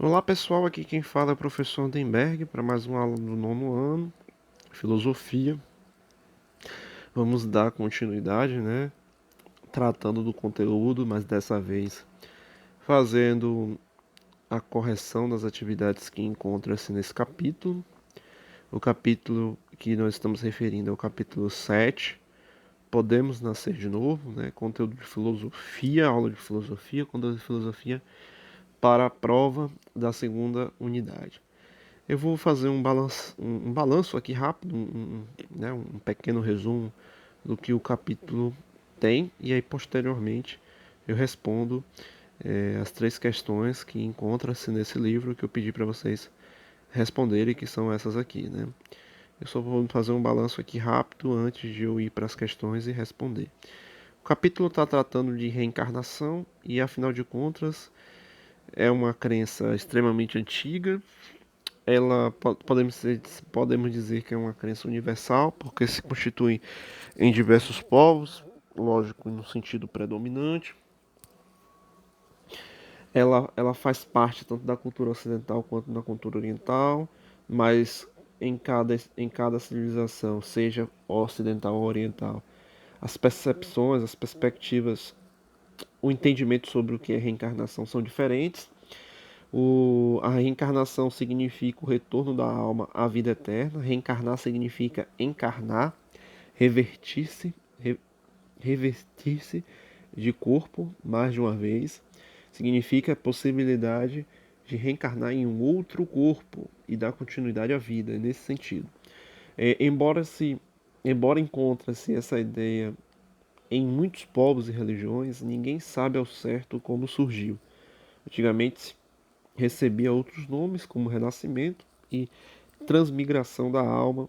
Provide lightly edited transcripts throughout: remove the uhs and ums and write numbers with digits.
Olá pessoal, aqui quem fala é o professor Andenberg para mais uma aula do nono ano, filosofia. Vamos dar continuidade, né? Tratando do conteúdo, mas dessa vez fazendo a correção das atividades que encontra-se nesse capítulo. O capítulo que nós estamos referindo é o capítulo 7. Podemos nascer de novo, né? Conteúdo de filosofia, aula de filosofia, conteúdo de filosofia para a prova da segunda unidade. Eu vou fazer um balanço aqui rápido, né, um pequeno resumo do que o capítulo tem, e aí posteriormente eu respondo as três questões que encontram-se nesse livro que eu pedi para vocês responderem, que são essas aqui, né? Eu só vou fazer um balanço aqui rápido antes de eu ir para as questões e responder. O capítulo está tratando de reencarnação e, afinal de contas, é uma crença extremamente antiga. Ela podemos dizer que é uma crença universal, porque se constitui em diversos povos, lógico, no sentido predominante. Ela faz parte tanto da cultura ocidental quanto da cultura oriental, mas em cada civilização, seja ocidental ou oriental, as percepções, as perspectivas, o entendimento sobre o que é reencarnação são diferentes. A reencarnação significa o retorno da alma à vida eterna. Reencarnar significa encarnar, revertir-se, re, revertir-se de corpo mais de uma vez. Significa a possibilidade de reencarnar em um outro corpo e dar continuidade à vida, nesse sentido. Embora encontre-se essa ideia em muitos povos e religiões, ninguém sabe ao certo como surgiu. Antigamente recebia outros nomes, como renascimento e transmigração da alma.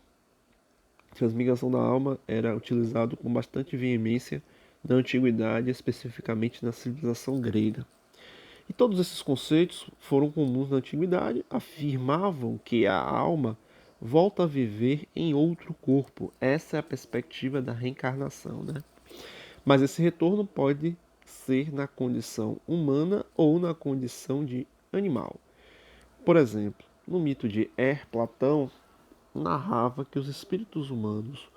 Transmigração da alma era utilizado com bastante veemência na antiguidade, especificamente na civilização grega. E todos esses conceitos foram comuns na antiguidade, afirmavam que a alma volta a viver em outro corpo. Essa é a perspectiva da reencarnação, né? Mas esse retorno pode ser na condição humana ou na condição de animal. Por exemplo, no mito de Platão narrava que os espíritos humanos,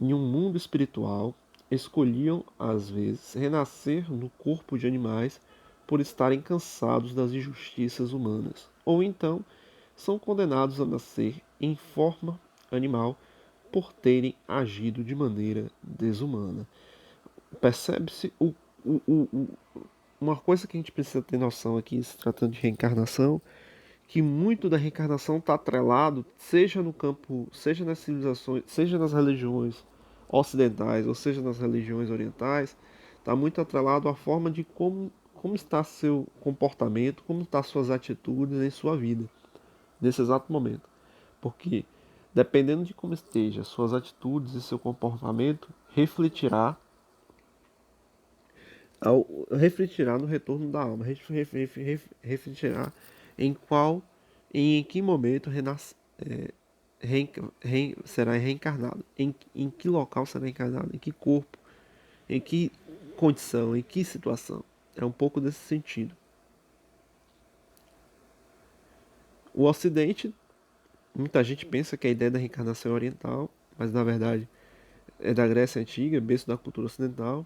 em um mundo espiritual, escolhiam, às vezes, renascer no corpo de animais por estarem cansados das injustiças humanas, ou então são condenados a nascer em forma animal por terem agido de maneira desumana. Percebe-se uma coisa que a gente precisa ter noção aqui, se tratando de reencarnação, que muito da reencarnação está atrelado, seja no campo, seja nas civilizações, seja nas religiões ocidentais, ou seja nas religiões orientais, está muito atrelado à forma de como está seu comportamento, como estão suas atitudes em sua vida, nesse exato momento. Porque, dependendo de como esteja suas atitudes e seu comportamento, refletirá no retorno da alma, refletirá em qual em que momento será reencarnado, em que local será reencarnado, em que corpo, em que condição, em que situação. É um pouco desse sentido. O Ocidente, muita gente pensa que a ideia da reencarnação é oriental, mas na verdade é da Grécia Antiga, berço da cultura ocidental.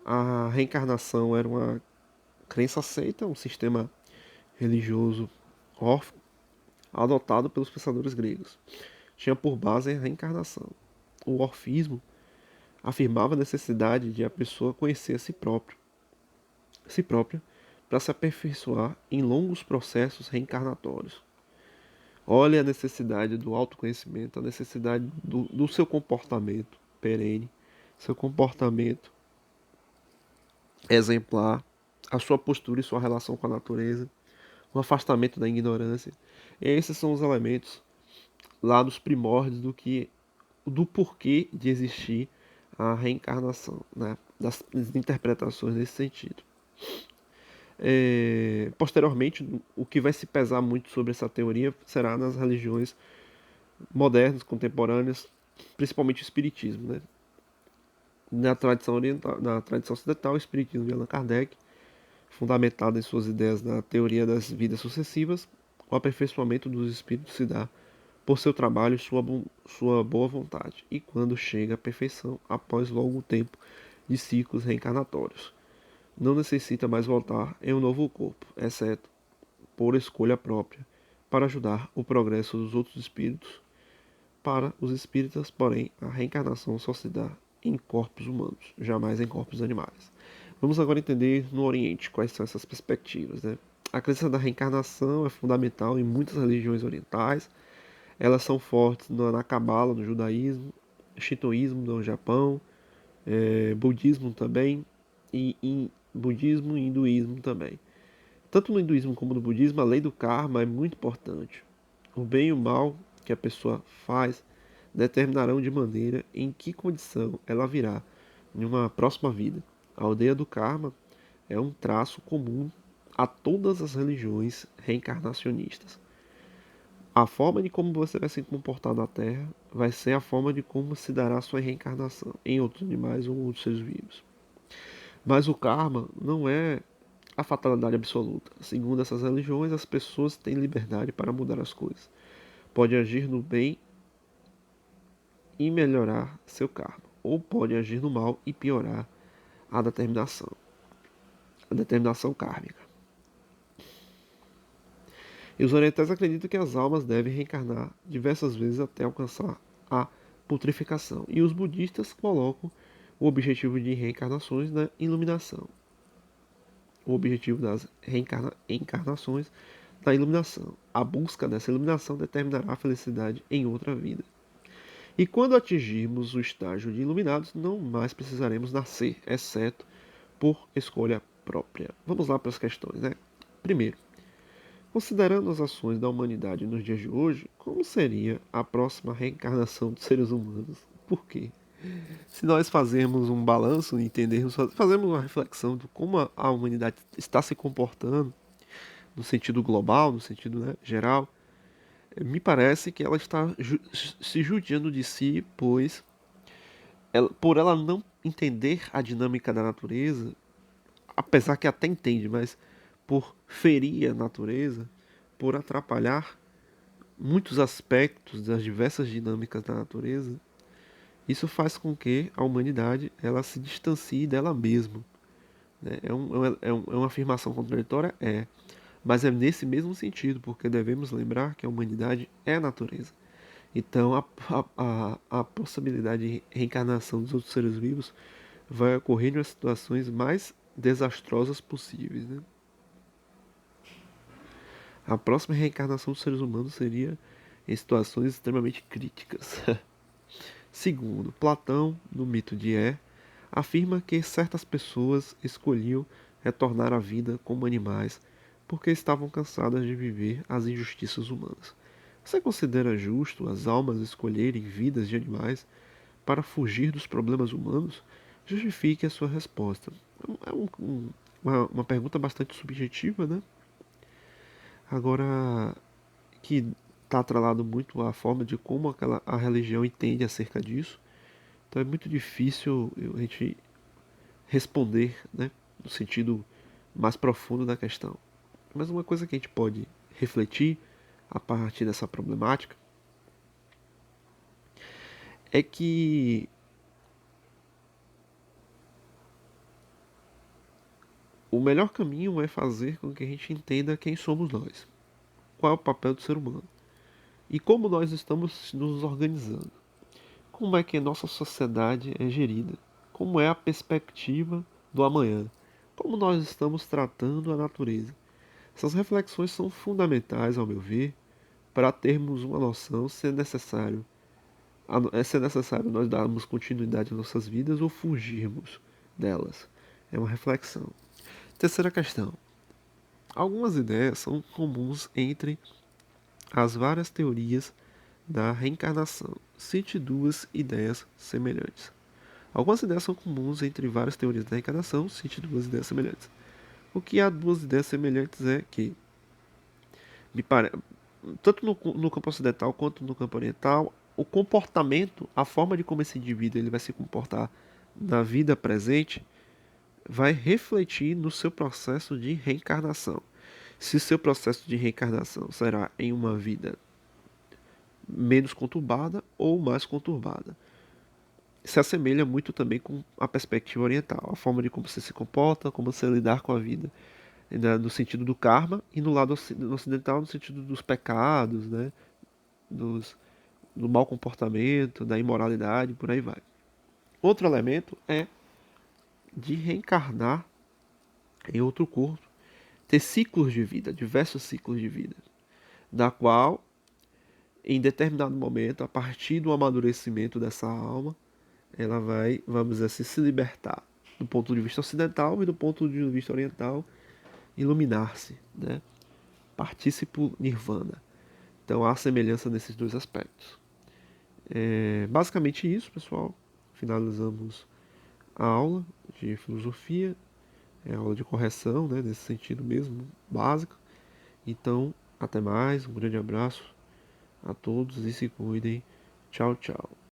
A reencarnação era uma crença aceita, um sistema religioso órfico adotado pelos pensadores gregos. Tinha por base a reencarnação. O orfismo afirmava a necessidade de a pessoa conhecer si própria, para se aperfeiçoar em longos processos reencarnatórios. Olha a necessidade do autoconhecimento, a necessidade do seu comportamento perene, seu comportamento exemplar, a sua postura e sua relação com a natureza, o afastamento da ignorância. Esses são os elementos lá dos primórdios do porquê de existir a reencarnação, né? Das interpretações nesse sentido. Posteriormente, o que vai se pesar muito sobre essa teoria será nas religiões modernas, contemporâneas, principalmente o espiritismo, né? Na tradição oriental, na tradição ocidental, o espiritismo de Allan Kardec fundamentada em suas ideias na teoria das vidas sucessivas, o aperfeiçoamento dos espíritos se dá por seu trabalho e sua boa vontade, e quando chega à perfeição, após longo tempo de ciclos reencarnatórios. Não necessita mais voltar em um novo corpo, exceto por escolha própria, para ajudar o progresso dos outros espíritos. Para os espíritas, porém, a reencarnação só se dá em corpos humanos, jamais em corpos animais. Vamos agora entender no Oriente quais são essas perspectivas, né? A crença da reencarnação é fundamental em muitas religiões orientais. Elas são fortes na Cabala, no judaísmo, shintoísmo no Japão, budismo também, e em budismo e hinduísmo também. Tanto no hinduísmo como no budismo, a lei do karma é muito importante. O bem e o mal que a pessoa faz determinarão de maneira em que condição ela virá em uma próxima vida. A aldeia do karma é um traço comum a todas as religiões reencarnacionistas. A forma de como você vai se comportar na Terra vai ser a forma de como se dará a sua reencarnação em outros animais ou outros seres vivos. Mas o karma não é a fatalidade absoluta. Segundo essas religiões, as pessoas têm liberdade para mudar as coisas. Pode agir no bem e melhorar seu karma, ou pode agir no mal e piorar a determinação kármica. E os orientais acreditam que as almas devem reencarnar diversas vezes até alcançar a putrificação. E os budistas colocam o objetivo de reencarnações na iluminação. O objetivo das reencarnações na iluminação. A busca dessa iluminação determinará a felicidade em outra vida. E quando atingirmos o estágio de iluminados, não mais precisaremos nascer, exceto por escolha própria. Vamos lá para as questões, né? Primeiro, considerando as ações da humanidade nos dias de hoje, como seria a próxima reencarnação dos seres humanos? Por quê? Se nós fazermos um balanço, entendermos, fazermos uma reflexão de como a humanidade está se comportando, no sentido global, no sentido, né, geral, me parece que ela está se judiando de si, pois por ela não entender a dinâmica da natureza, apesar que até entende, mas por ferir a natureza, por atrapalhar muitos aspectos das diversas dinâmicas da natureza, isso faz com que a humanidade ela se distancie dela mesma. Né? É uma afirmação contraditória? É. Mas é nesse mesmo sentido, porque devemos lembrar que a humanidade é a natureza. Então a possibilidade de reencarnação dos outros seres vivos vai ocorrer nas situações mais desastrosas possíveis. Né? A próxima reencarnação dos seres humanos seria em situações extremamente críticas. Segundo, Platão, no mito de afirma que certas pessoas escolhiam retornar à vida como animais porque estavam cansadas de viver as injustiças humanas. Você considera justo as almas escolherem vidas de animais para fugir dos problemas humanos? Justifique a sua resposta. Uma pergunta bastante subjetiva, né? Agora, que está atrelado muito à forma de como a religião entende acerca disso. Então é muito difícil a gente responder, né, no sentido mais profundo da questão. Mas uma coisa que a gente pode refletir a partir dessa problemática é que o melhor caminho é fazer com que a gente entenda quem somos nós, qual é o papel do ser humano e como nós estamos nos organizando, como é que a nossa sociedade é gerida, como é a perspectiva do amanhã, como nós estamos tratando a natureza. Essas reflexões são fundamentais, ao meu ver, para termos uma noção se é necessário nós darmos continuidade às nossas vidas ou fugirmos delas. É uma reflexão. Terceira questão. Algumas ideias são comuns entre as várias teorias da reencarnação. Cite duas ideias semelhantes. Algumas ideias são comuns entre várias teorias da reencarnação. Cite duas ideias semelhantes. O que há duas ideias semelhantes é que, me pare... tanto no campo ocidental quanto no campo oriental, o comportamento, a forma de como esse indivíduo ele vai se comportar na vida presente, vai refletir no seu processo de reencarnação. Se seu processo de reencarnação será em uma vida menos conturbada ou mais conturbada. Se assemelha muito também com a perspectiva oriental, a forma de como você se comporta, como você lidar com a vida, né, no sentido do karma, e no lado ocidental no sentido dos pecados, né, dos, do mau comportamento, da imoralidade, por aí vai. Outro elemento é de reencarnar em outro corpo, ter ciclos de vida, diversos ciclos de vida, da qual, em determinado momento, a partir do amadurecimento dessa alma, ela vai, vamos dizer assim, se libertar do ponto de vista ocidental e do ponto de vista oriental, iluminar-se, né? Partisse por nirvana. Então há semelhança nesses dois aspectos. Basicamente isso, pessoal. Finalizamos a aula de filosofia, a aula de correção, né, nesse sentido mesmo, básico. Então, até mais, um grande abraço a todos e se cuidem. Tchau, tchau.